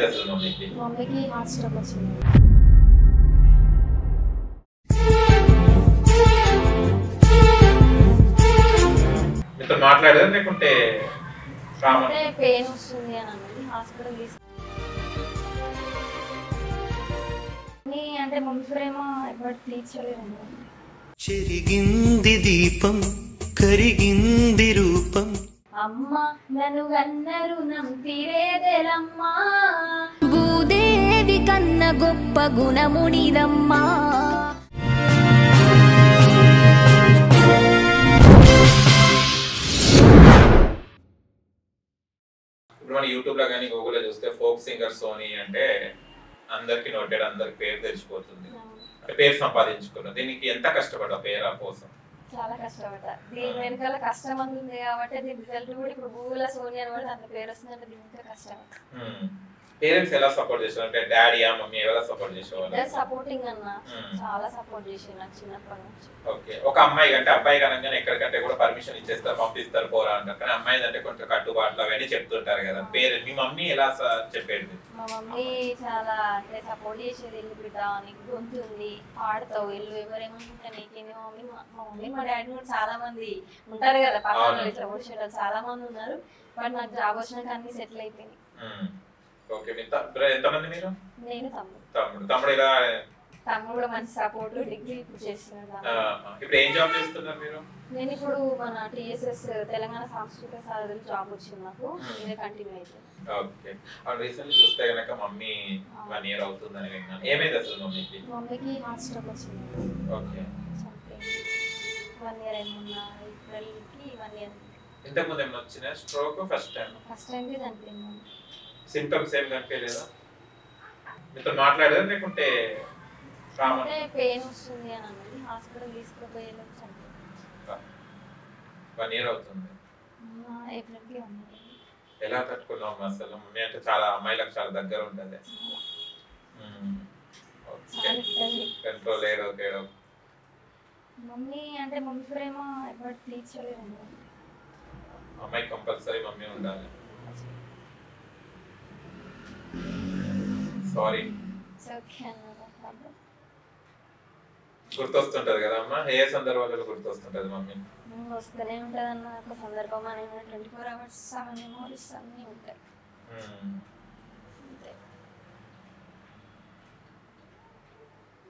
అసలు మమ్మీకి? మమ్మీకి హార్ట్ స్ట్రోక్ వచ్చింది. మీతో మాట్లాడదా లేకుంటే అంటే పెయిన్ వస్తుంది అని అన్నది హాస్పిటల్ తీసుకు అంటే మమ్మీ ప్రేమ ఎవరు తీర్చలేరు. చెరిగింది దీపం కరిగింది రూపం అమ్మ నన్ను గన్న రుణం తీరేదెలమ్మా, భూదేవి కన్న గొప్ప గుణమునిదమ్మా. ఇప్పుడు మన యూట్యూబ్ లో కానీ గూగుల్ లో చూస్తే ఫోక్ సింగర్ సోనీ అంటే అందరికి నోటెడ్, అందరికి పేరు తెచ్చిపోతుంది, పేరు సంపాదించుకున్నారు. దీనికి ఎంత కష్టపడ్డా పేరు కోసం? చాలా కష్టపడ్డా. దీని వెనకాల కష్టం అంతుంది కాబట్టి దీని రిజల్ట్ కూడా ఇప్పుడు గూగుల్ సోనీ అని కూడా అంత పేరు వస్తుందంటే దీనికి కష్టం. పేరెంట్స్ ఎలా సపోర్ట్ చేశారు? అంటే డాడీయా మమ్మీ ఎలా సపోర్ట్ చేసేవాళ్ళు? సపోర్టింగ్ అన్న చాలా సపోర్ట్ చేసి నాకు చిన్నప్పటి నుంచి. ఓకే. ఒక అమ్మాయి అంటే అబ్బాయి కనుక ఎక్కడికంటే కూడా పర్మిషన్ ఇచ్చేస్తారు, పంపిస్తారు, పోరా అంటారు. కానీ అమ్మాయి అంటే కొంచెం కట్టుబాట్లు అవన్నీ చెప్తుంటారు కదా. పేరెంట్ మీ మమ్మీ ఎలా చెప్పేది? మా మమ్మీ చాలా అంటే సపోర్ట్ చేసేది. ఇల్లు బిడ్డ నీకు గొంతు ఉంది, పాడతావు, ఇల్లు ఎవరేమంటే నీకేంది. మా మమ్మీ మా డాడీ కూడా చాలా మంది ఉంటారు కదా పక్కన ఇట్లా వచ్చేటప్పుడు చాలా మంది ఉన్నారు. బట్ నాకు జాబ్ వచ్చినాక అన్ని సెటిల్ అయిపోయింది. ఓకే. ఎంతమంది మీరు? నేను తమ్ముడు. తమ్ముడు ఎలా? తమ్ముడు కూడా మంచి సపోర్ట్, డిగ్రీ ఇప్పుడు చేస్తున్నాడు. ఇప్పుడు ఏం జాబ్ చేస్తున్నారు మీరు? నేను ఇప్పుడు మన టిఎస్ఎస్ తెలంగాణ సాంస్కృతిక సాధన జాబ్ వచ్చింది నాకు, ఇదే కంటిన్యూ అవుతుంది. ఓకే. రీసెంట్లీ చూస్తే కనుక మమ్మీ 1 year అవుతుందని విన్నాను. ఏమైంది అసలు మమ్మీకి? మమ్మీకి హార్ట్ స్ట్రోక్ వచ్చింది. ఓకే. 1 year ఏమన్నా ఏప్రిల్కి 1 year. ఇంతకుముందు ఏమైనా వచ్చినా స్ట్రోక్? ఫస్ట్ టైం చనిపోయింది. సింప్టమ్స్ ఏం కనిపించలేదా? మీతో మాట్లాడదా లేకుంటే అంటే పెయిన్ వస్తుంది అని అన్నది హాస్పిటల్ తీసుకుపోయేలా చనిపోయింది. 1 year అవుతుంది. ఏప్రిల్కి 1 year. ఎలా తట్టుకున్నాం అసలు? మమ్మీ అంటే చాలా అమ్మాయిలకు చాలా దగ్గర ఉంటుంది. కంట్రోల్ లేదు. మమ్మీ అంటే మమ్మీ ప్రేమ ఎవరు తీర్చలేరు. అమ్మాయి కంపల్సరీ మమ్మీ ఉండాలి. సారీ. గుర్తొస్తుంటది కదా అమ్మ? ఏ సందర్భాలలో గుర్తొస్తుంటది మమ్మీ? వస్తూనే ఉంటది అన్న. ఒక సందర్భం అనేది 24 hours 7 memories అన్నీ ఉంటాయి.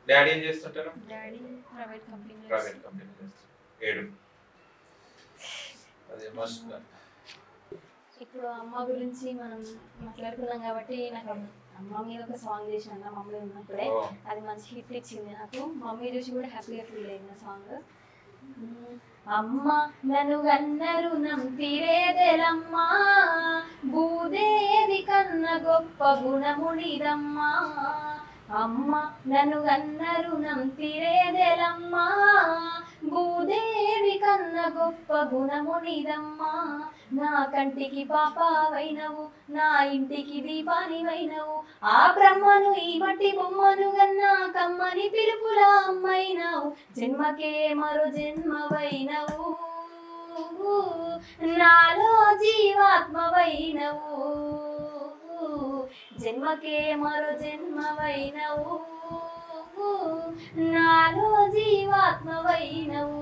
డాడీ ఏం చేస్తుంటారు? డాడీ ప్రైవేట్ కంపెనీ చేస్తారు. అది ఎమోషనల్. ఇప్పుడు అమ్మ గురించి మనం మాట్లాడుకున్నాం కాబట్టి నాకు అమ్మ మీద ఒక సాంగ్ చేసిన మమ్మీ ఉన్నప్పుడే అది మంచి హిట్ ఇచ్చింది నాకు. మమ్మీ చూసి కూడా హ్యాపీగా ఫీల్ అయింది సాంగ్. అమ్మ నన్ను గన్న రుణం తీరేదెలమ్మా, భూదేవి కన్న గొప్ప గుణమునిదమ్మా. అమ్మ నన్ను గన్న రుణం తీరేదెలమ్మా, భూదేవి కన్న గొప్ప గుణమునిదమ్మా. నా కంటికి పాపవైనవు, నా ఇంటికి దీపానివైనవు, ఆ బ్రహ్మను ఈ మట్టి బొమ్మను గన్నా కమ్మని పిలుపుల అమ్మైనవు. జన్మకే మరో జన్మవైనవు, నాలో జీవాత్మవైనవు. జన్మకే మరో జన్మవైనవు, నాలో జీవాత్మవైనవు.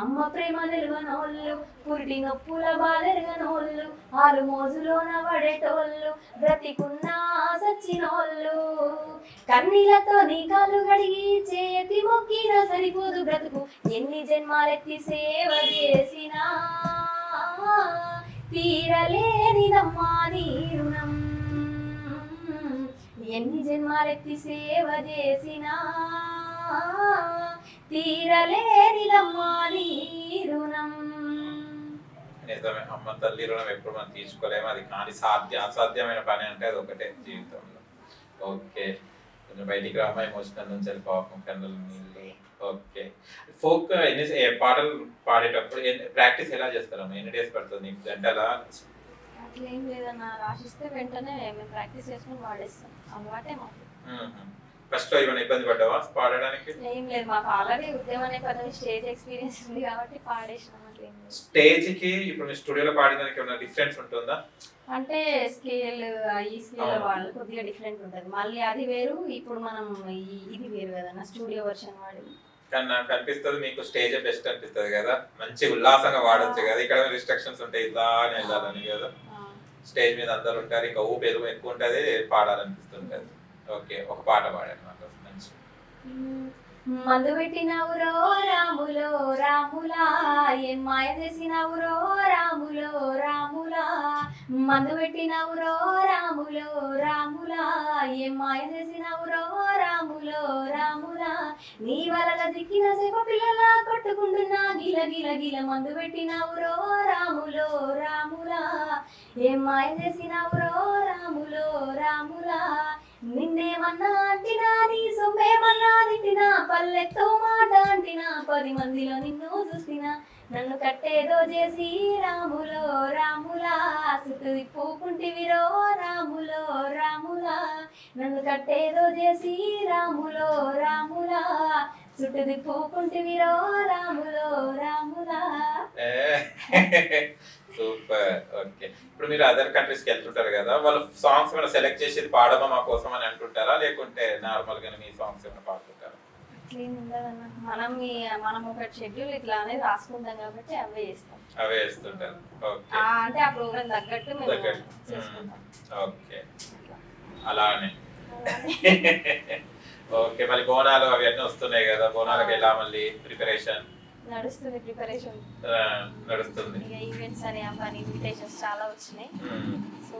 అమ్మ ప్రేమ నిల్వనోళ్ళు, పురిటి నొప్పుల బాధెరగనోళ్ళు, ఆరు మోజులోన పడేటోళ్ళు, బ్రతికున్నా సచ్చినోళ్ళు. కన్నీళ్లతో నీ కాళ్ళు గడిగి చేతి మొక్కిన సరిపోదు బ్రతుకు, ఎన్ని జన్మాలెత్తి సేవ చేసినా తీరలేనిదమ్మా నీ రుణం. ఎన్ని జన్మాలెత్తి సేవ చేసినా తీరలేనిదమ్మా నీ రుణం. నిజమే. అమ్మ తల్లి రుణం ఎప్పుడు మనం తీసుకోలేము. అది కానీ అసాధ్యమైన పని అంటే అది ఒకటే జీవితంలో. ఓకే. కొంచెం బయటికి రామా ఎమోషనల్ నుంచి వెళ్ళి పాపం కన్నుల నీళ్ళు. ఓకే. ఫోక్ పాటలు పాడేటప్పుడు ప్రాక్టీస్ ఎలా చేస్తారమ్మా? ఎన్ని డేస్ పడుతుంది నీకు? గంటలా? అట్లా ఏం లేదన్నా, రాసిస్తే వెంటనే మేము ప్రాక్టీస్ చేసుకుని వాడేస్తాం. అలవాటే మాకు. ఫస్ట్ ఏమైనా ఇబ్బంది పడ్డావా పాడడానికి? ఏం లేదు, మాకు ఆల్రెడీ ఉద్యమం అనే పదవి స్టేజ్ ఎక్స్పీరియన్స్ ఉంది కాబట్టి పాడేసినాం. అట్లా స్టేజ్ కి ఇప్పుడు మీ స్టూడియోలో పాడడానికి ఏమైనా డిఫరెన్స్ ఉంటుందా? అంటే స్కేల్ ఈ స్కేల్ వాళ్ళు కొద్దిగా డిఫరెంట్ ఉంటుంది. మళ్ళీ అది వేరు, ఇప్పుడు మనం ఇది వేరు కదా నా స్టూడియో వర్షన్ వాడి. కానీ నాకు అనిపిస్తుంది మీకు స్టేజ్ బెస్ట్ అనిపిస్తుంది కదా, మంచి ఉల్లాసంగా వాడచ్చు కదా. ఇక్కడ రిస్ట్రిక్షన్స్ ఉంటాయి, ఇలా వెళ్ళాలని కదా. స్టేజ్ మీద అందరు ఉంటారు, ఇంకా ఊపేరు ఎక్కువ ఉంటుంది, పాడాలనిపిస్తుంటది. ఓకే, ఒక పాట పాడాను నాకు మంచి. మందు పెట్టినవురో రాములో రాములా, ఏం మాయ చేసినవురో రాములో రాములా. మందు పెట్టినవురో రాములో రాములా, ఏం మాయ చేసినవురో రాములో రాములా. నీ వలల దిక్కిన సేప పిల్లల కొట్టుకుంటున్నా గిల గిల గిల. మందు పెట్టినవురో రాములో రాములా, ఏం మాయ చేసినవురో రాములో రాములా. నిన్నేమన్నా అంటినా నీ సొమ్మేమన్నా తింటినా, పల్లెతో మాట అంటినా, 10 మందిలో నిన్ను చూసినా. నన్ను కట్టేదో చేసి రాములో రాములా, చుట్టూ తిప్పుకుంటివిరో రాములో రాములా. నన్ను కట్టేదో చేసి రాములో రాములా, చుట్టూ తిప్పుకుంటివిరో రాములో రాములా. సూపర్. ఓకే, ఇప్పుడు మీరు అదర్ కంట్రీస్ కి వెళ్తుంటారు కదా, వాళ్ళు సాంగ్స్ ఏమైనా సెలెక్ట్ చేసేది పాడమా మా కోసం అని అంటుంటారా, లేకుంటే నార్మల్ గానే మీ సాంగ్స్ ఏమైనా పాడుతుంటారా? మనం ఒక షెడ్యూల్ ఇట్లా అనేది రాసుకుంటాం కాబట్టి అవే చేస్తాం, అవే చేస్తుంటారు. ఓకే, అంటే ఆ ప్రోగ్రామ్ తగ్గట్టు మేము చేసుకుంటాం. ఓకే, అలానే. ఓకే, మళ్ళీ బోనాలు అవన్నీ వస్తున్నాయి కదా, బోనాలకి ఎలా మళ్ళీ ప్రిపరేషన్ నడుస్తుంది? ప్రిపరేషన్ నడుస్తుంది. ఇక ఈవెంట్స్ అని అవన్నీ ఇన్విటేషన్స్ చాలా వచ్చినాయి. సో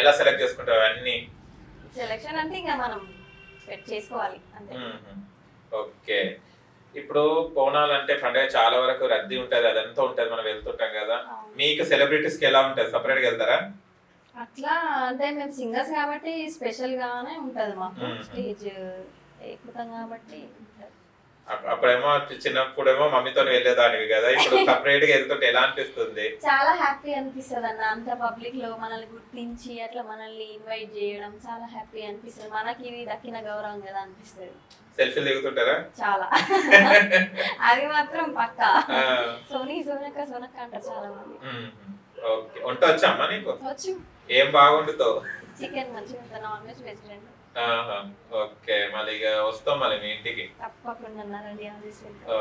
ఎలా సెలెక్ట్ చేసుకుంటారు అన్ని? సెలెక్షన్ అంటే ఇంకా మనం చేసుకోవాలి అంతే. ఓకే, ఇప్పుడు బోనాలు అంటే పండుగ చాలా వరకు రద్దీ ఉంటది, అదంతా ఉంటది, మనం వెళ్తుంటాం కదా. మీకు సెలబ్రిటీస్ కి ఎలా ఉంటది, సపరేట్ గా వెళ్తారా? అట్లా అంటే మేము సింగర్స్ కాబట్టి స్పెషల్ గానే ఉంటది మాకు, స్టేజ్ ఎక్కుతాం కాబట్టి. అప్పుడేమో చిన్నప్పుడేమో మమ్మీతో వెళ్ళేదానివి కదా, ఇప్పుడు సపరేట్ గా వెళ్తుంటే ఎలా అనిపిస్తుంది? చాలా హ్యాపీ అనిపిస్తుంది అన్న, అంత పబ్లిక్ లో మనల్ని గుర్తించి అట్లా మనల్ని ఇన్వైట్ చేయడం చాలా హ్యాపీ అనిపిస్తుంది. మనకి ఇది దక్కిన గౌరవం కదా అనిపిస్తుంది. సెల్ఫీలు దిగుతుంటారా? చాలా, అది మాత్రం పక్కా. సోనక్క అంటారు చాలా మంది. ఓకే, వంట వచ్చా అమ్మా నీకు? వచ్చు. ఏం బాగుంటుందో? చికెన్ మంచిగా, నాన్ వెజ్ వెజిటేరియన్. ఓకే, మళ్ళీ ఇక వస్తాం మళ్ళీ మీ ఇంటికి తప్పకుండా.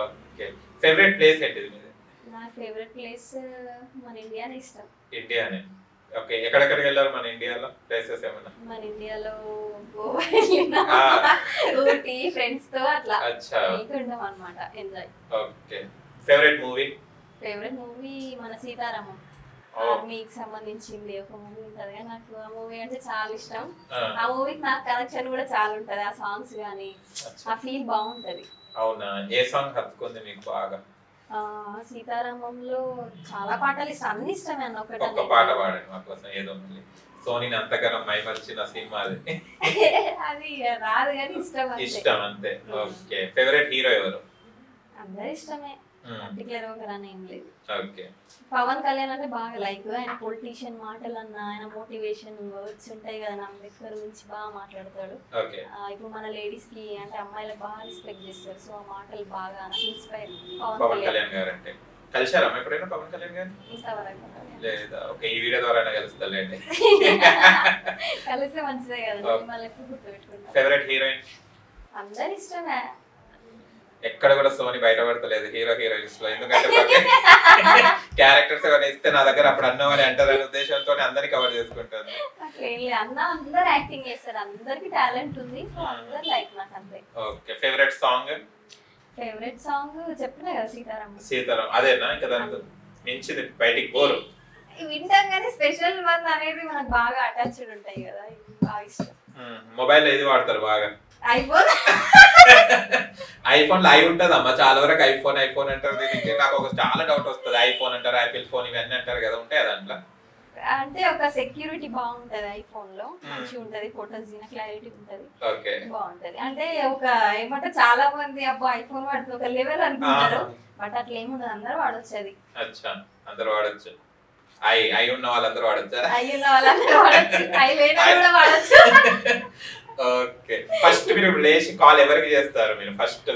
ఓకే, ఫేవరెట్ ప్లేస్ ఏంటిది మీది? నా ఫేవరెట్ ప్లేస్ మన ఇండియానే ఇష్టం. ఇండియానే. ఓకే, ఎక్కడెక్కడికి వెళ్ళారు మన ఇండియాలో ప్లేసెస్ ఏమన్నా? మన ఇండియాలో ఊటీ ఫ్రెండ్స్ తో అట్లా వెళ్తుంటాం అన్నమాట, enjoy. Okay, favourite movie? Favourite movie మన సీతారామం, ఆర్మీకి సంబంధించింది ఒక మూవీ ఉంటది కదా, నాకు ఆ మూవీ అంటే చాలా ఇష్టం. ఆ మూవీకి నాకు కనెక్షన్ కూడా చాలా ఉంటది, ఆ సాంగ్స్ గానీ ఆ ఫీల్ బాగుంటది. అవునా, ఏ సాంగ్ హత్తుకుంది మీకు బాగా? సీతారామంలో చాలా పాటలు ఇష్టం, అన్ని ఇష్టమే అన్న. ఒక పాట పాడండి మా కోసం, ఏదో మళ్ళీ సోనీ అంతగానం మైమర్చిన సినిమా అది. అది రాదు కానీ ఇష్టం అంతే. ఓకే, ఫేవరెట్ హీరో ఎవరు? అందరు ఇష్టమే, పర్టికులర్ ఒకరని ఏం లేదు. ఓకే, పవన్ కళ్యాణ్ అంటే బాగా లైక్, ఆయన పొలిటీషియన్ మాటలు అన్న, ఆయన మోటివేషన్ వర్డ్స్ ఉంటాయి కదా, అంబేద్కర్ గురించి బాగా మాట్లాడతాడు. ఇప్పుడు మన లేడీస్ కి అంటే అమ్మాయిలకు బాగా రెస్పెక్ట్ చేస్తారు, సో ఆ మాటలు బాగా ఇన్స్పైర్. పవన్ కళ్యాణ్ గారు అంటే కలిశారా ఎప్పుడైనా పవన్ కళ్యాణ్ గారు? లేదా? ఓకే, ఈ వీడియో ద్వారా కలుస్తాలేండి. కలిస్తే మంచిదే కదా, మళ్ళీ ఎప్పుడు గుర్తుపెట్టుకుంటాం. Favourite heroine? అందరు ఇష్టమే, ఎక్కడ కూడా సోని బయటపడతలేదు హీరో హీరోయిన్స్ లో, ఎందుకంటే క్యారెక్టర్స్ ఎవరైనా ఇస్తే నా దగ్గర అప్పుడు అన్నమని అంటారనే ఉద్దేశంతో అందరినీ కవర్ చేసుకుంటాను. అందరు యాక్టింగ్ చేస్తారు, అందరికి టాలెంట్ ఉంది, అందరు లైక్ నాకు అంతే. Okay, favourite song? Favourite song చెప్పినా కదా, సీతారాం. అదేనా? ఇంకా దానికి మించింది బయటికి పోరు వింటాం కానీ స్పెషల్ వన్ అనేది మనకు బాగా అటాచ్డ్ ఉంటాయి కదా, బాగా ఇష్టం. మొబైల్ ఏది వాడతారు బాగా? ఐఫోన్. ఐఫోన్ లో ఐ ఉంటది అమ్మా, చాలా వరకు ఐఫోన్ అంటారు. దీనికి నాకు ఒక చాలా డౌట్ వస్తుంది, ఐఫోన్ అంటారు, యాపిల్ ఫోన్ ఇవన్నీ అంటారు కదా, ఉంటాయి దాంట్లో? అంటే ఒక సెక్యూరిటీ బాగుంటది ఐఫోన్ లో, మంచిగా ఉంటది, ఫోటోస్ క్లారిటీ ఉంటది, బాగుంటది. అంటే ఒక ఏమంటే చాలా మంది అబ్బా ఐఫోన్ వాడుతుంది ఒక లెవెల్ అనుకుంటారు, బట్ అట్లా ఏముండదు, అందరూ వాడొచ్చు. అది అందరూ వాడచ్చు, ఐ ఉన్న వాళ్ళందరూ వాడచ్చు, ఐ ఉన్న వాళ్ళందరూ వాడచ్చు, ఐ లేని కూడా వాడచ్చు. ఓకే ఫస్ట్ మీరు లేచి కాల్ ఎవరికి చేస్తారు? మీరు ఫస్ట్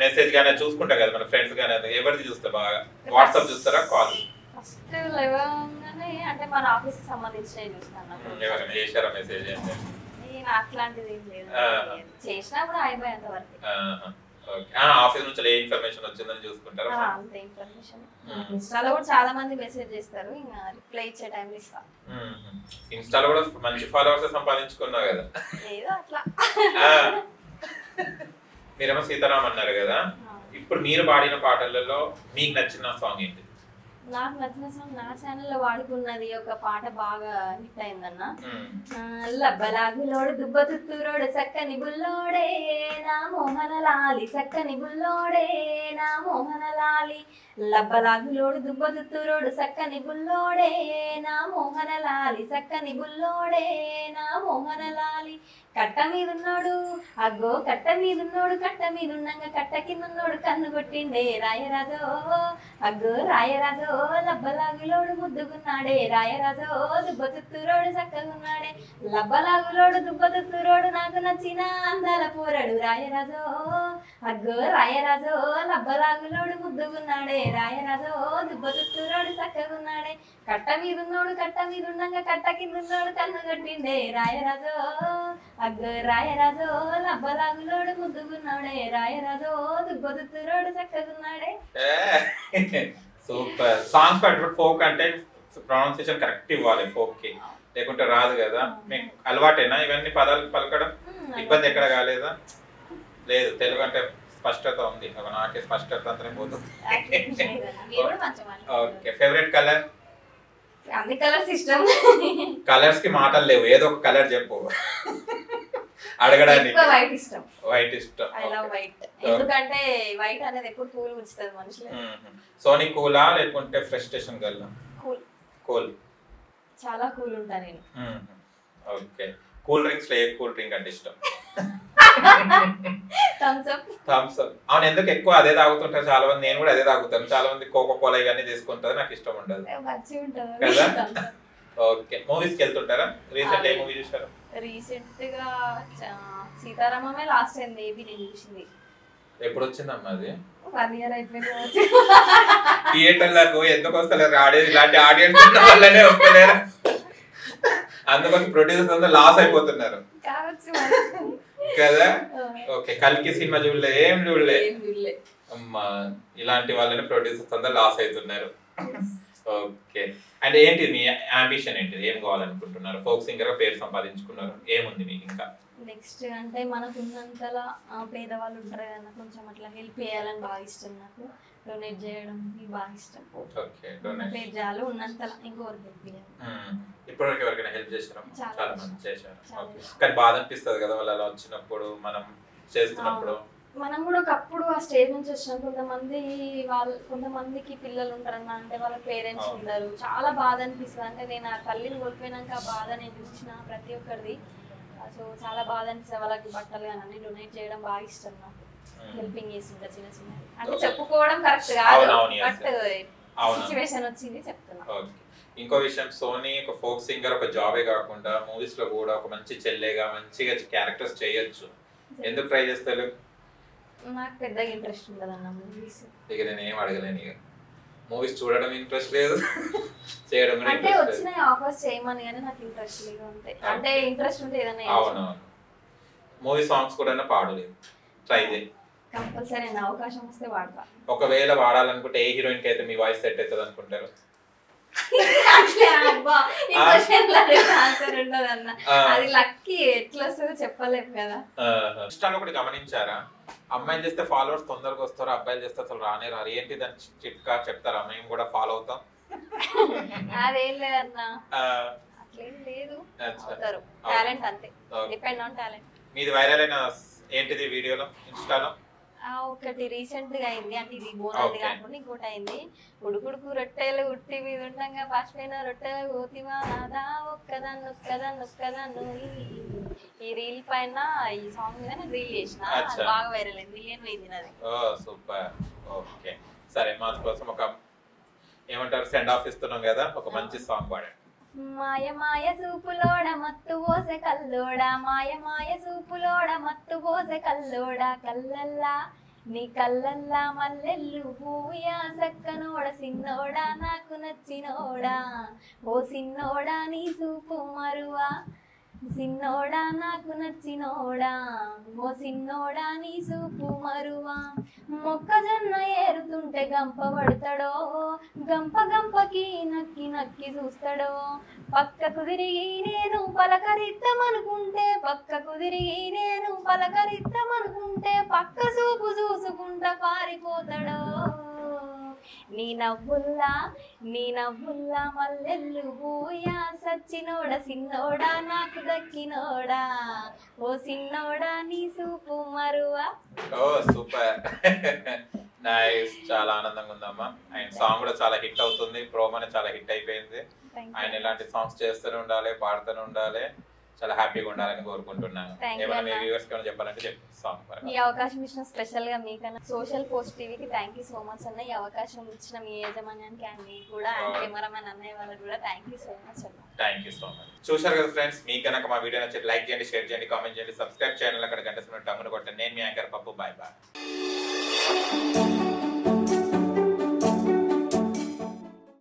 మెసేజ్ గానే చూసుకుంటారు కదా మన ఫ్రెండ్స్ గానే, ఎవరిది చూస్తారు బాగా? వాట్సాప్ చూస్తారా కాల్? ఫస్ట్ లేవగానే అంటే మన ఆఫీస్ కి సంబంధించినవి చూస్తాను. ఎవరైనా చేశారా మెసేజ్? నేను అట్లాంటిది ఏం లేదు, చేసినా కూడా అయిపోయేంత వరకు. ఆఫీస్ నుంచి ఏ ఇన్ఫర్మేషన్ వచ్చిందని చూసుకుంటారా? అంతే ఇన్ఫర్మేషన్. ఇన్స్టాలో కూడా చాలా మంది మెసేజ్ చేస్తారు, ఇంకా రిప్లై ఇచ్చే టైం ఇస్తా. ఇన్స్టాలో కూడా మంచి ఫాలోవర్స్ సంపాదించుకున్నావు కదా. ఏదో అట్లా. మీరేమో సీతారాం అన్నారు కదా, ఇప్పుడు మీరు పాడిన పాటలలో మీకు నచ్చిన సాంగ్ ఏంటి? నాకు నచ్చిన సాంగ్ నా ఛానల్లో వాడుకున్నది ఒక పాట బాగా హిట్ అయిందన్న. లబ్బలాగులోడు దుబ్బతుత్తూరోడు సక్కని బుల్లోడే నా మోహన లాలి, సక్కని బుల్లోడే నా మోహన లాలి. లబ్బలాగులోడు దుబ్బతుత్తూరోడు సక్కని బుల్లోడే నా మోహన లాలి, సక్కని బుల్లోడే నా మోహన లాలి. కట్ట మీదున్నోడు అగ్గో కట్ట మీదున్నోడు, కట్ట మీదున్నంగా కట్ట కిందున్నోడు కన్ను కొట్టిండే రాయరాజో అగ్గో రాయరాజో. లబ్బలాగులోడు ముద్దుగున్నాడే రాయరాజో, దుబ్బతుత్తూరోడు చక్కగున్నాడే. లబ్బలాగులోడు దుబ్బతుత్తూరోడు నాకు నచ్చిన అందాల పోరడు రాయరాజో అగ్గో రాయరాజో. లబ్బలాగులోడు ముద్దుగున్నాడే రాయరాజో, దుబ్బతుత్తూరోడు చక్కగున్నాడే. కట్ట మీదున్నోడు కట్ట మీదుండంగా కట్ట కిందున్నోడు కన్ను కొట్టిండే రాయరాజో అగ్గో రాయరాజో. లబ్బలాగులోడు ముద్దుగున్నాడే రాయరాజో, దుబ్బతుత్తూరోడు చక్కగున్నాడే. సూపర్. సాంగ్స్ పాడేటప్పుడు ఫోక్ అంటే ప్రొనౌన్సియేషన్ కరెక్ట్ ఇవ్వాలి, ఫోక్ కి, లేకుంటే రాదు కదా. మీకు అలవాటేనా ఇవన్నీ పదాలు పలకడం? ఇబ్బంది ఎక్కడ కాలేదా? లేదు, తెలుగు అంటే స్పష్టత ఉంది, నాకే స్పష్టత అంతా పోతుంది. Okay, favourite colour? అన్ని కలర్స్ ఇష్టం. కలర్స్ కి మాటలు లేవు, ఏదో ఒక కలర్ చెప్పు అడగడానికి. వైట్ ఇష్టం. వైట్ ఇష్టం. ఐ లవ్ వైట్, ఎందుకంటే వైట్ అనేది ఎప్పుడు కూల్ ఉంచుతుంది మనుషులు. సోనీ కూలా లేకుంటే ఫ్రస్ట్రేషన్ గల్ల? కూల్. కూల్, చాలా కూల్ ఉంటా నేను. ఓకే, కూల్ డ్రింక్స్ లో ఏ కూల్ డ్రింక్ అంటే ఇష్టం? Thums Up. Thums Up. అవును, ఎందుకు ఎక్కువ అదే తాగుతుంటారు చాలా మంది, నేను కూడా అదే తాగుతాను. చాలా మంది కోకో కోలా ఇవన్నీ తీసుకుంటారు, నాకు ఇష్టం ఉండదు కదా. ఓకే, మూవీస్ కి వెళ్తుంటారా? రీసెంట్ ఏ మూవీ చూసారు? రీసెంట్ గా సీతారామమే లాస్ట్ అయింది, ఏబీ నేను చూసింది. ఎప్పుడు వచ్చిందమ్మా అది? 1 year అయిపోయింది. థియేటర్లకు ఎందుకు వస్తలేరు? ఆడియన్స్ ఇలాంటి ఆడియన్స్ ఉన్న వాళ్ళనే వస్తలేరు, అందుకోసం ప్రొడ్యూసర్స్ అందరూ లాస్ అయిపోతున్నారు కదా. ఓకే, కల్కి సినిమా చూడలే? ఏం చూడలే అమ్మా, ఇలాంటి వాళ్ళని ప్రొడ్యూసర్స్ అందరూ లాస్ అవుతున్నారు. ఓకే, అండ్ ఏంటి మీ అంబిషన్ ఏంటి? ఏం కావాలనుకుంటున్నారు? ఫోక్ సింగర్ గా పేరు సంపాదించుకున్నారు, ఏముంది మీకు ఇంకా నెక్స్ట్? అంటే మనకు ఉన్నంతలా పేదవాళ్ళు ఉంటారు కదా, కొంచెం అట్లా హెల్ప్ చేయాలని బాగా ఇష్టం. నాకు డొనేట్ చేయడం బాగా ఇష్టం. ఓకే, డొనేట్ పేజాలు ఉన్నంతలా ఇంకోరికి హెల్ప్ చేయాలి. ఇప్పటివరకు ఎవరికైనా హెల్ప్ చేశారా? చాలా మంది చేశారు. ఓకే, కానీ బాధ అనిపిస్తుంది కదా వాళ్ళు అలా వచ్చినప్పుడు, మనం చేస్తున్నప్పుడు. మనం కూడా ఒకప్పుడు ఆ స్టేజ్ నుంచి వచ్చిన కొంతమందికి పిల్లలు ఉంటారన్న, అంటే వాళ్ళ పేరెంట్స్ ఉండరు, చాలా బాధ అనిపిస్తుంది. అంటే నేను ఆ తల్లిని కోల్పోయినాక ఆ బాధ నేను చూసిన ప్రతి ఒక్కరిది. సో చాలా బాధ అనిపిస్తుంది. వాళ్ళకి బట్టలు కానీ అన్ని డొనేట్ చేయడం బాగా ఇష్టం నాకు. హెల్పింగ్ చేస్తుంటా చిన్న చిన్న, అంటే చెప్పుకోవడం కరెక్ట్ కాదు, బట్ సిచ్యువేషన్ వచ్చింది చెప్తున్నా. ఇంకో విషయం, సోనీ ఒక ఫోక్ సింగర్ ఒక జాబే కాకుండా మూవీస్ లో కూడా ఒక మంచి చెల్లెగా మంచిగా క్యారెక్టర్స్ చేయొచ్చు. ఎందుకు ట్రై చేస్తారు? నాకు పెద్దగా ఇంట్రెస్ట్ ఉండదు అన్న మూవీస్. ఇక నేను ఏం అడగలేను, ఇక మూవీస్ చూడడం ఇంట్రెస్ట్ లేదు, చేయడం కూడా అంటే వచ్చిన ఆఫర్స్ చేయమని కానీ నాకు ఇంట్రెస్ట్ లేదు అంతే. అంటే ఇంట్రెస్ట్ ఉంటే ఏదైనా. అవునవును, మూవీ సాంగ్స్ కూడా పాడలేదు, ట్రై చేయి. కంపల్సరీ అవకాశం వస్తే వాడతా. ఒకవేళ వాడాలనుకుంటే ఏ హీరోయిన్ కి అయితే మీ వాయిస్ సెట్ అవుతుంది అనుకుంటారు? అది లక్కీ, ఎట్లా వస్తుందో చెప్పలేము కదా. ఇష్టాలు ఒకటి గమనించారా? అమ్మాయిలు చేస్తే ఫాలోవర్స్ తొందరగా వస్తారు, అబ్బాయిలు చేస్తే అసలు రానే రారు. ఏంటి దాని చిట్కా చెప్తారా? మేము కూడా ఫాలో అవుతాం. అదేం లేదన్నా, అట్లేం లేదు, టాలెంట్ అంతే, డిపెండ్ ఆన్ టాలెంట్. మీది వైరల్ అయిన ఏంటిది వీడియోలో ఇన్స్టాలో? ఒకటి రీసెంట్ గా అయింది, అంటే ఇది బోనది కాకుండా ఇంకోటి అయింది. ఉడుకుడుకు రొట్టెలు ఉట్టి మీద ఉండగా పాసిపోయిన రొట్టెలు పోతివా నాదా ఒక్కదాన్ని ఒక్కదాన్ని ఒక్కదాన్ని. ఈ రీల్ పైన ఈ సాంగ్ మీద నేను రీల్ చేసిన, బాగా వైరల్ అయింది, మిలియన్ పోయింది నాది. సూపర్. ఓకే, సరే మా కోసం ఒక ఏమంటారు సెండ్ ఆఫ్ ఇస్తున్నాం కదా, ఒక మంచి సాంగ్ పాడండి. మాయ మాయ చూపులోడ మత్తు పోసే కల్లోడా మాయ మాయ సూపులోడ మత్తు పోసే కల్లోడా కల్లల్లా నీ కల్లల్లా మల్లెల్లు పూయా సక్కనోడ సిన్నోడా నాకు నచ్చినోడా ఓ సిన్నోడా నీ సూపు మరువా సిన్నోడా నాకు నచ్చినోడా ఓ సిన్నోడా నీ సూపు మరువా మొక్కజొన్న ఏరుతుంటే గంప పడతాడో గంప గంపకి నక్కి నక్కి చూస్తాడో పక్కకు తిరిగి నేను పలకరిద్దామనుకుంటే పక్కకు తిరిగి నేను పలకరిద్దామనుకుంటే పక్క చూపు చూసుకుంటా పారిపోతాడో నీ నవ్వుల్లా మల్లెల్లు పూయా సచ్చినోడ సిన్నోడా నాకు దక్కినోడా ఓ సిన్నోడా నీ సూపు మరువా. ఓ సూపర్ నైస్, చాలా ఆనందంగా ఉందమ్మా. ఆయన సాంగ్ కూడా చాలా హిట్ అవుతుంది, ప్రోమోనే చాలా హిట్ అయిపోయింది. ఆయన ఇలాంటి సాంగ్స్ చేస్తూనే ఉండాలి, పాడుతూనే ఉండాలి, చాలా హ్యాపీగా ఉండాలని కోరుకుంటున్నాను. ఏమైనా మీ వ్యూవర్స్ కి చెప్పాలంటే చెప్పండి. సాంగ్ ఈ అవకాశం ఇచ్చిన స్పెషల్ గా మీకన్నా సోషల్ పోస్ట్ టీవీకి థ్యాంక్ యూ సో మచ్ అన్న. ఈ అవకాశం ఇచ్చిన మీ యాజమాన్యానికి అండ్ మీకు కూడా అండ్ కెమెరామెన్ అన్నయ్య వాళ్ళకి కూడా థ్యాంక్ యూ సో మచ్ అన్న. Thank you so much. చూశారు కదా ఫ్రెండ్స్, మీకు కనుక మా వీడియో నచ్చితే లైక్ చేయండి, షేర్ చేయండి, కామెంట్ చేయండి, సబ్స్క్రైబ్ చేయండి, అక్కడ గంట టమ్మును కొట్టండి. నేను మీ యాంకర్ పప్పు. Bye bye.